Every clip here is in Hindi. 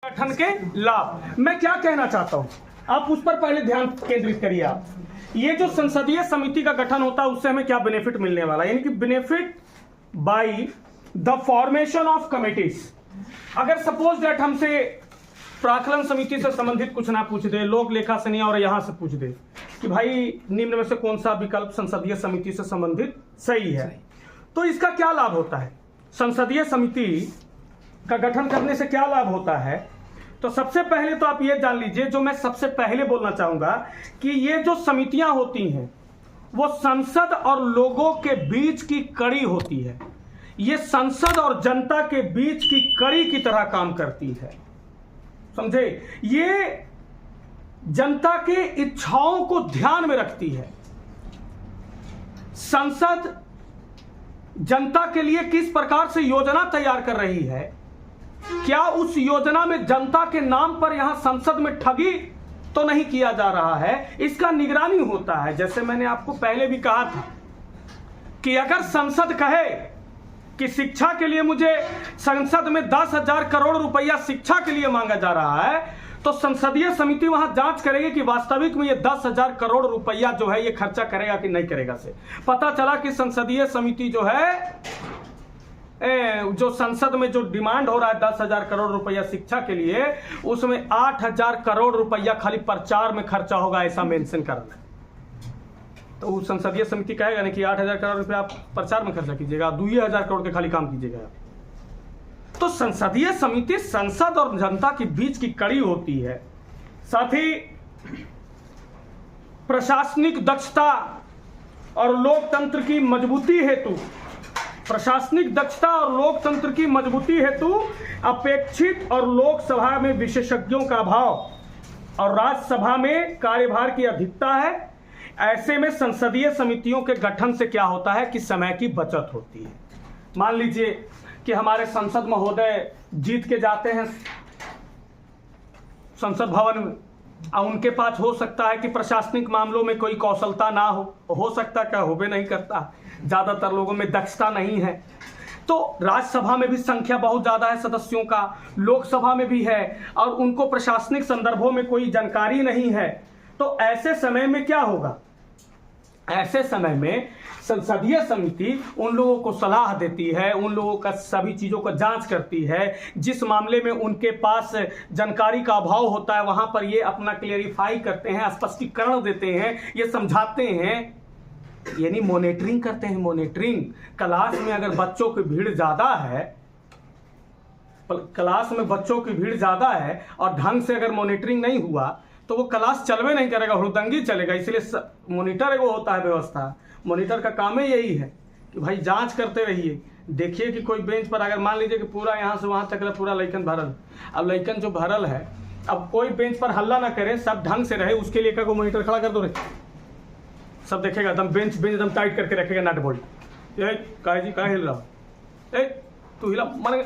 गठन के लाभ। मैं क्या कहना चाहता हूं, आप उस पर पहले ध्यान केंद्रित करिए। आप ये जो संसदीय समिति का गठन होता है उससे हमें क्या बेनिफिट मिलने वाला है, यानी कि benefit by the formation of committees. अगर सपोज दैट हमसे प्राक्कलन समिति से संबंधित कुछ ना पूछ दे, लोक लेखा से नहीं, और यहां से पूछ दे कि भाई निम्न में से कौन सा विकल्प संसदीय समिति से संबंधित सही है, तो इसका क्या लाभ होता है। संसदीय समिति का गठन करने से क्या लाभ होता है, तो सबसे पहले तो आप ये जान लीजिए, जो मैं सबसे पहले बोलना चाहूंगा कि ये जो समितियां होती हैं वो संसद और लोगों के बीच की कड़ी होती है। ये संसद और जनता के बीच की कड़ी की तरह काम करती है, समझे। ये जनता के इच्छाओं को ध्यान में रखती है। संसद जनता के लिए किस प्रकार से योजना तैयार कर रही है, क्या उस योजना में जनता के नाम पर यहां संसद में ठगी तो नहीं किया जा रहा है, इसका निगरानी होता है। जैसे मैंने आपको पहले भी कहा था कि अगर संसद कहे कि शिक्षा के लिए मुझे संसद में 10,000 करोड़ रुपया शिक्षा के लिए मांगा जा रहा है, तो संसदीय समिति वहां जांच करेगी कि वास्तविक में ये 10,000 करोड़ रुपया जो है ये खर्चा करेगा कि नहीं करेगा। से पता चला कि संसदीय समिति जो है, जो संसद में जो डिमांड हो रहा है 10,000 करोड़ रुपया शिक्षा के लिए, उसमें 8,000 करोड़ रुपया खाली प्रचार में खर्चा होगा, ऐसा मेंशन करना। तो संसदीय समिति कहेगा नहीं कि 8,000 करोड़ रुपया आप प्रचार में खर्चा कीजिएगा, 2,000 करोड़ के खाली काम कीजिएगा। तो संसदीय समिति संसद और जनता के बीच की कड़ी होती है। साथ ही प्रशासनिक दक्षता और लोकतंत्र की मजबूती हेतु, प्रशासनिक दक्षता और लोकतंत्र की मजबूती हेतु अपेक्षित और लोकसभा में विशेषज्ञों का अभाव और राज्यसभा में कार्यभार की अधिकता है। ऐसे में संसदीय समितियों के गठन से क्या होता है कि समय की बचत होती है। मान लीजिए कि हमारे संसद महोदय जीत के जाते हैं संसद भवन में, और उनके पास हो सकता है कि प्रशासनिक मामलों में कोई कौशलता ना हो सकता, क्या होबे नहीं करता, ज्यादातर लोगों में दक्षता नहीं है। तो राज्यसभा में भी संख्या बहुत ज्यादा है सदस्यों का, लोकसभा में भी है, और उनको प्रशासनिक संदर्भों में कोई जानकारी नहीं है। तो ऐसे समय में क्या होगा, ऐसे समय में संसदीय समिति उन लोगों को सलाह देती है, उन लोगों का सभी चीजों का जांच करती है। जिस मामले में उनके पास जानकारी का अभाव होता है वहां पर ये अपना क्लियरिफाई करते हैं, स्पष्टीकरण देते हैं, ये समझाते हैं, यानी मॉनिटरिंग करते हैं। मॉनिटरिंग, क्लास में अगर बच्चों की भीड़ ज्यादा है, क्लास में बच्चों की भीड़ ज्यादा है और ढंग से अगर मॉनिटरिंग नहीं हुआ तो वो क्लास चलवे नहीं करेगा, हुड़दंगी चलेगा। इसलिए मॉनिटर एगो होता है व्यवस्था, मॉनिटर का काम ही यही है कि भाई जांच करते रहिए, देखिए कि कोई बेंच पर अगर मान लीजिए कि पूरा यहाँ से वहाँ तक पूरा लइकन भरल, अब लइकन जो भरल है, अब कोई बेंच पर हल्ला ना करे, सब ढंग से रहे, उसके लिए का मॉनिटर खड़ा कर दो रे, सब देखेगा, एकदम बेंच एकदम टाइट करके रखेगा नट बोल्ट। काहे जी काहे हिल रहा, तू हिला, माने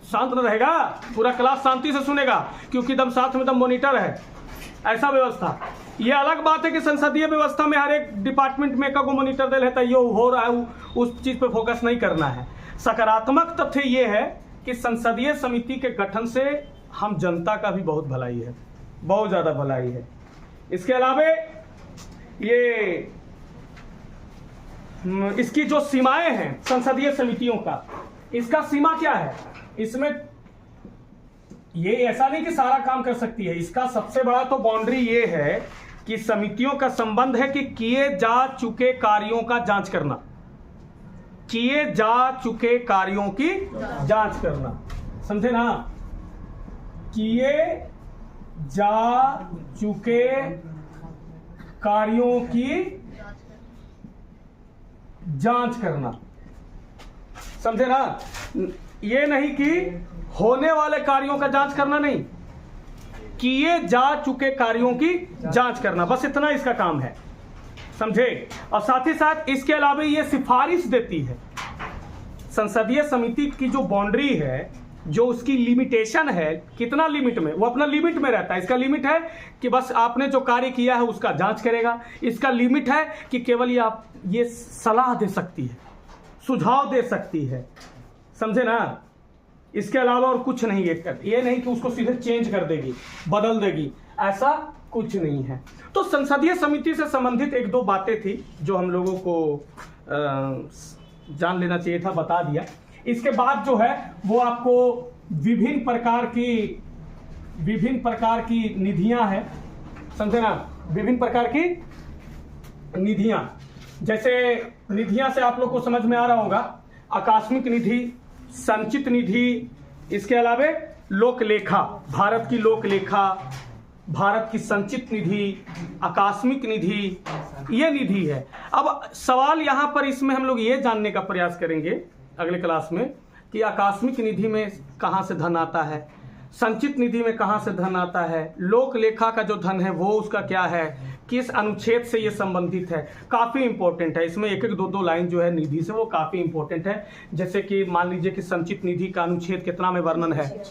शांत न रहेगा, पूरा क्लास शांति से सुनेगा क्योंकि एकदम साथ में एकदम मॉनिटर है, ऐसा व्यवस्था। ये अलग बात है कि संसदीय व्यवस्था में हर एक डिपार्टमेंट में एक मॉनिटर दे लेता है, ये हो रहा है, उस चीज पे फोकस नहीं करना है। सकारात्मक तथ्य ये है कि संसदीय समिति के गठन से हम जनता का भी बहुत भलाई है, बहुत ज्यादा भलाई है। इसके अलावा ये इसकी जो सीमाएं हैं संसदीय समितियों का, इसका सीमा क्या है, इसमें ये ऐसा नहीं कि सारा काम कर सकती है। इसका सबसे बड़ा तो बाउंड्री ये है कि समितियों का संबंध है कि किए जा चुके कार्यों का जांच करना, किए जा चुके कार्यों की जांच करना, समझे ना, किए जा चुके कार्यों की जांच करना, समझे ना। ये नहीं कि होने वाले कार्यों का जांच करना, नहीं, किए जा चुके कार्यों की जांच करना, बस इतना इसका काम है, समझे। और साथ ही साथ इसके अलावा ये सिफारिश देती है। संसदीय समिति की जो बाउंड्री है, जो उसकी लिमिटेशन है, कितना लिमिट में, वो अपना लिमिट में रहता है। इसका लिमिट है कि बस आपने जो कार्य किया है उसका जांच करेगा। इसका लिमिट है कि केवल ये आप ये सलाह दे सकती है, सुझाव दे सकती है, समझे ना। इसके अलावा और कुछ नहीं। ये नहीं कि उसको सीधे चेंज कर देगी, बदल देगी, ऐसा कुछ नहीं है। तो संसदीय समिति से संबंधित एक दो बातें थी जो हम लोगों को जान लेना चाहिए था, बता दिया। इसके बाद जो है वो आपको विभिन्न प्रकार की निधियां हैं, समझे ना, विभिन्न प्रकार की निधियां। जैसे निधियां से आप लोग को समझ में आ रहा होगा, आकस्मिक निधि, संचित निधि, इसके अलावा लोकलेखा, भारत की लोकलेखा, भारत की संचित निधि, आकस्मिक निधि, ये निधि है। अब सवाल यहां पर इसमें हम लोग ये जानने का प्रयास करेंगे अगले क्लास में कि आकस्मिक निधि में कहां से धन आता है, संचित निधि में कहां से धन आता है, लोक लेखा का जो धन है वो उसका क्या है, किस अनुच्छेद से ये संबंधित है। काफी इंपॉर्टेंट है, इसमें एक एक दो लाइन जो है निधि से वो काफी इंपॉर्टेंट है। जैसे कि मान लीजिए कि संचित निधि का अनुच्छेद कितना में वर्णन है,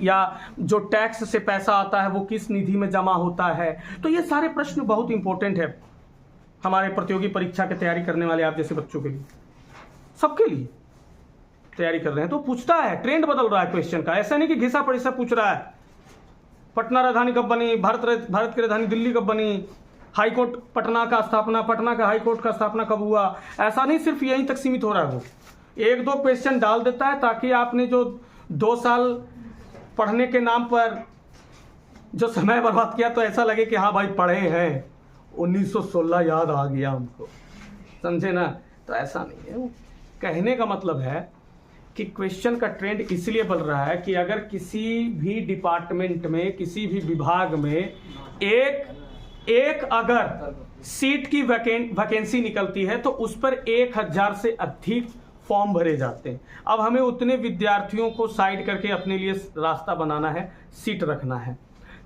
या जो टैक्स से पैसा आता है वो किस निधि में जमा होता है। तो ये सारे प्रश्न बहुत इंपॉर्टेंट है हमारे प्रतियोगी परीक्षा की तैयारी करने वाले आप जैसे बच्चों के लिए, सबके लिए तैयारी कर रहे हैं। तो पूछता है, ट्रेंड बदल रहा है क्वेश्चन का, ऐसा नहीं कि घिसा पड़िसा पूछ रहा है। पटना राजधानी कब बनी, भारत की राजधानी दिल्ली कब बनी, हाईकोर्ट पटना का स्थापना, पटना का हाईकोर्ट का स्थापना कब हुआ, ऐसा नहीं सिर्फ यहीं तक सीमित हो रहा है। वो एक दो क्वेश्चन डाल देता है ताकि आपने जो 2 साल पढ़ने के नाम पर जो समय बर्बाद किया तो ऐसा लगे कि हाँ भाई पढ़े हैं, 1916 याद आ गया हमको, समझे ना। तो ऐसा नहीं है। वो कहने का मतलब है कि क्वेश्चन का ट्रेंड इसलिए बदल रहा है कि अगर किसी भी डिपार्टमेंट में, किसी भी विभाग में एक अगर सीट की वैकेंसी निकलती है तो उस पर 1000 से अधिक फॉर्म भरे जाते हैं। अब हमें उतने विद्यार्थियों को साइड करके अपने लिए रास्ता बनाना है, सीट रखना है।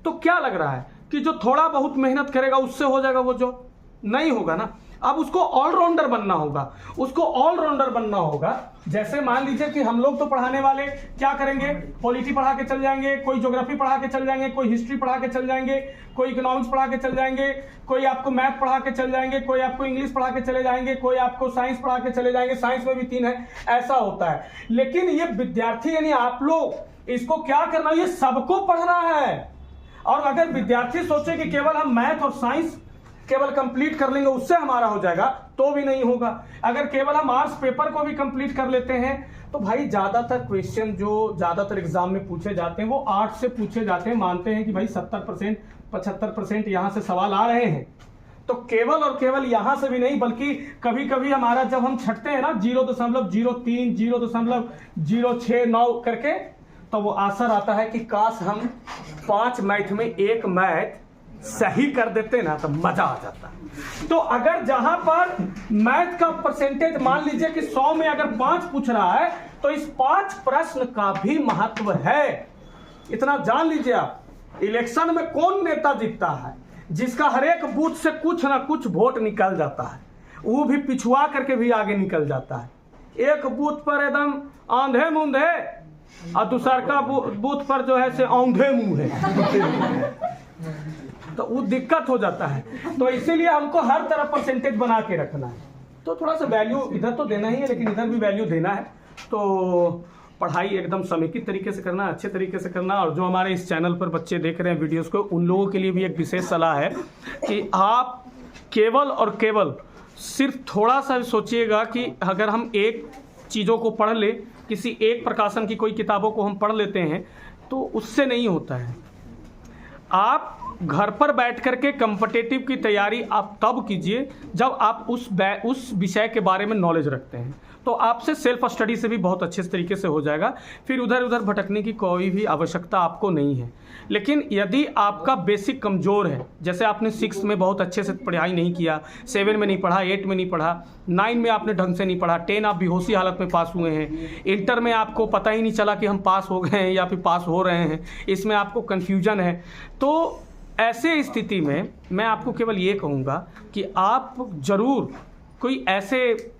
तो क्या लग रहा है कि जो थोड़ा बहुत मेहनत करेगा उससे हो जाएगा वो जॉब? नहीं होगा ना। अब उसको ऑलराउंडर बनना होगा, उसको ऑलराउंडर बनना होगा। जैसे मान लीजिए कि हम लोग तो पढ़ाने वाले क्या करेंगे, पॉलिटी पढ़ा के चल जाएंगे, कोई ज्योग्राफी पढ़ा के चल जाएंगे, कोई हिस्ट्री पढ़ा के चल जाएंगे, कोई इकोनॉमिक्स पढ़ा के चल जाएंगे, कोई आपको मैथ पढ़ा के चल जाएंगे, कोई आपको इंग्लिश पढ़ा के चले जाएंगे, कोई आपको साइंस पढ़ा के चले जाएंगे, साइंस में भी 3 है, ऐसा होता है। लेकिन ये विद्यार्थी यानी आप लोग इसको क्या करना, ये सबको पढ़ना है। और अगर विद्यार्थी सोचे कि केवल हम मैथ और साइंस केवल कंप्लीट कर लेंगे उससे हमारा हो जाएगा, तो भी नहीं होगा। अगर केवल हम आर्ट्स पेपर को भी कंप्लीट कर लेते हैं तो भाई ज्यादातर क्वेश्चन जो ज्यादातर एग्जाम में पूछे जाते हैं वो आर्ट्स से पूछे जाते हैं। मानते हैं कि भाई 70% 75% यहां से सवाल आ रहे हैं। तो केवल और केवल यहां से भी नहीं, बल्कि कभी कभी हमारा जब हम छटते हैं ना 0.03 0.069 करके, तो वो आंसर आता है कि काश हम 5 मैथ में 1 मैथ सही कर देते ना तो मजा आ जाता। तो अगर जहां पर मैथ का परसेंटेज मान लीजिए कि 100 में अगर 5 पूछ रहा है तो इस 5 प्रश्न का भी महत्व है। इतना जान लीजिए आप, इलेक्शन में कौन नेता जीतता है, जिसका हर एक बूथ से कुछ ना कुछ वोट निकल जाता है, वो भी पिछुआ करके भी आगे निकल जाता है। एक बूथ पर एकदम आंधे मुंधे और दूसरा का बूथ पर जो है से औंधे मुंह है, तो वो दिक्कत हो जाता है। तो इसीलिए हमको हर तरफ परसेंटेज बना के रखना है। तो थोड़ा सा वैल्यू इधर तो देना ही है, लेकिन इधर भी वैल्यू देना है। तो पढ़ाई एकदम समेकित तरीके से करना, अच्छे तरीके से करना। और जो हमारे इस चैनल पर बच्चे देख रहे हैं वीडियोस को, उन लोगों के लिए भी एक विशेष सलाह है कि आप केवल और केवल सिर्फ थोड़ा सा सोचिएगा कि अगर हम एक चीज़ों को पढ़ ले, किसी एक प्रकाशन की कोई किताबों को हम पढ़ लेते हैं तो उससे नहीं होता है। आप घर पर बैठ करके कॉम्पिटिटिव की तैयारी आप तब कीजिए जब आप उस विषय के बारे में नॉलेज रखते हैं। तो आपसे सेल्फ स्टडी से भी बहुत अच्छे तरीके से हो जाएगा। फिर उधर उधर भटकने की कोई भी आवश्यकता आपको नहीं है। लेकिन यदि आपका बेसिक कमज़ोर है, जैसे आपने 6 में बहुत अच्छे से पढ़ाई नहीं किया, 7 में नहीं पढ़ा, 8 में नहीं पढ़ा, 9 में आपने ढंग से नहीं पढ़ा, 10 आप बेहोशी हालत में पास हुए हैं, इंटर में आपको पता ही नहीं चला कि हम पास हो गए हैं या फिर पास हो रहे हैं, इसमें आपको कन्फ्यूजन है, तो ऐसे स्थिति में मैं आपको केवल ये कहूँगा कि आप ज़रूर कोई ऐसे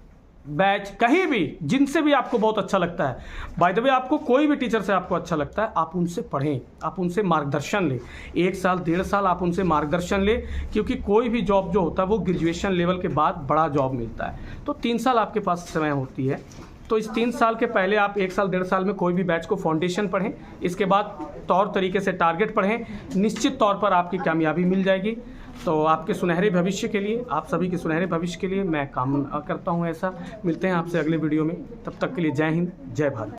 बैच कहीं भी जिनसे भी आपको बहुत अच्छा लगता है, बाय द वे आपको कोई भी टीचर से आपको अच्छा लगता है, आप उनसे पढ़ें, आप उनसे मार्गदर्शन लें। 1 साल 1.5 साल आप उनसे मार्गदर्शन लें, क्योंकि कोई भी जॉब जो होता है वो ग्रेजुएशन लेवल के बाद बड़ा जॉब मिलता है। तो 3 साल आपके पास समय होती है, तो इस 3 साल के पहले आप 1 साल 1.5 साल में कोई भी बैच को फाउंडेशन पढ़ें, इसके बाद तौर तरीके से टारगेट पढ़ें, निश्चित तौर पर आपकी कामयाबी मिल जाएगी। तो आपके सुनहरे भविष्य के लिए, आप सभी के सुनहरे भविष्य के लिए मैं कामना करता हूं ऐसा। मिलते हैं आपसे अगले वीडियो में, तब तक के लिए जय हिंद, जय भारत।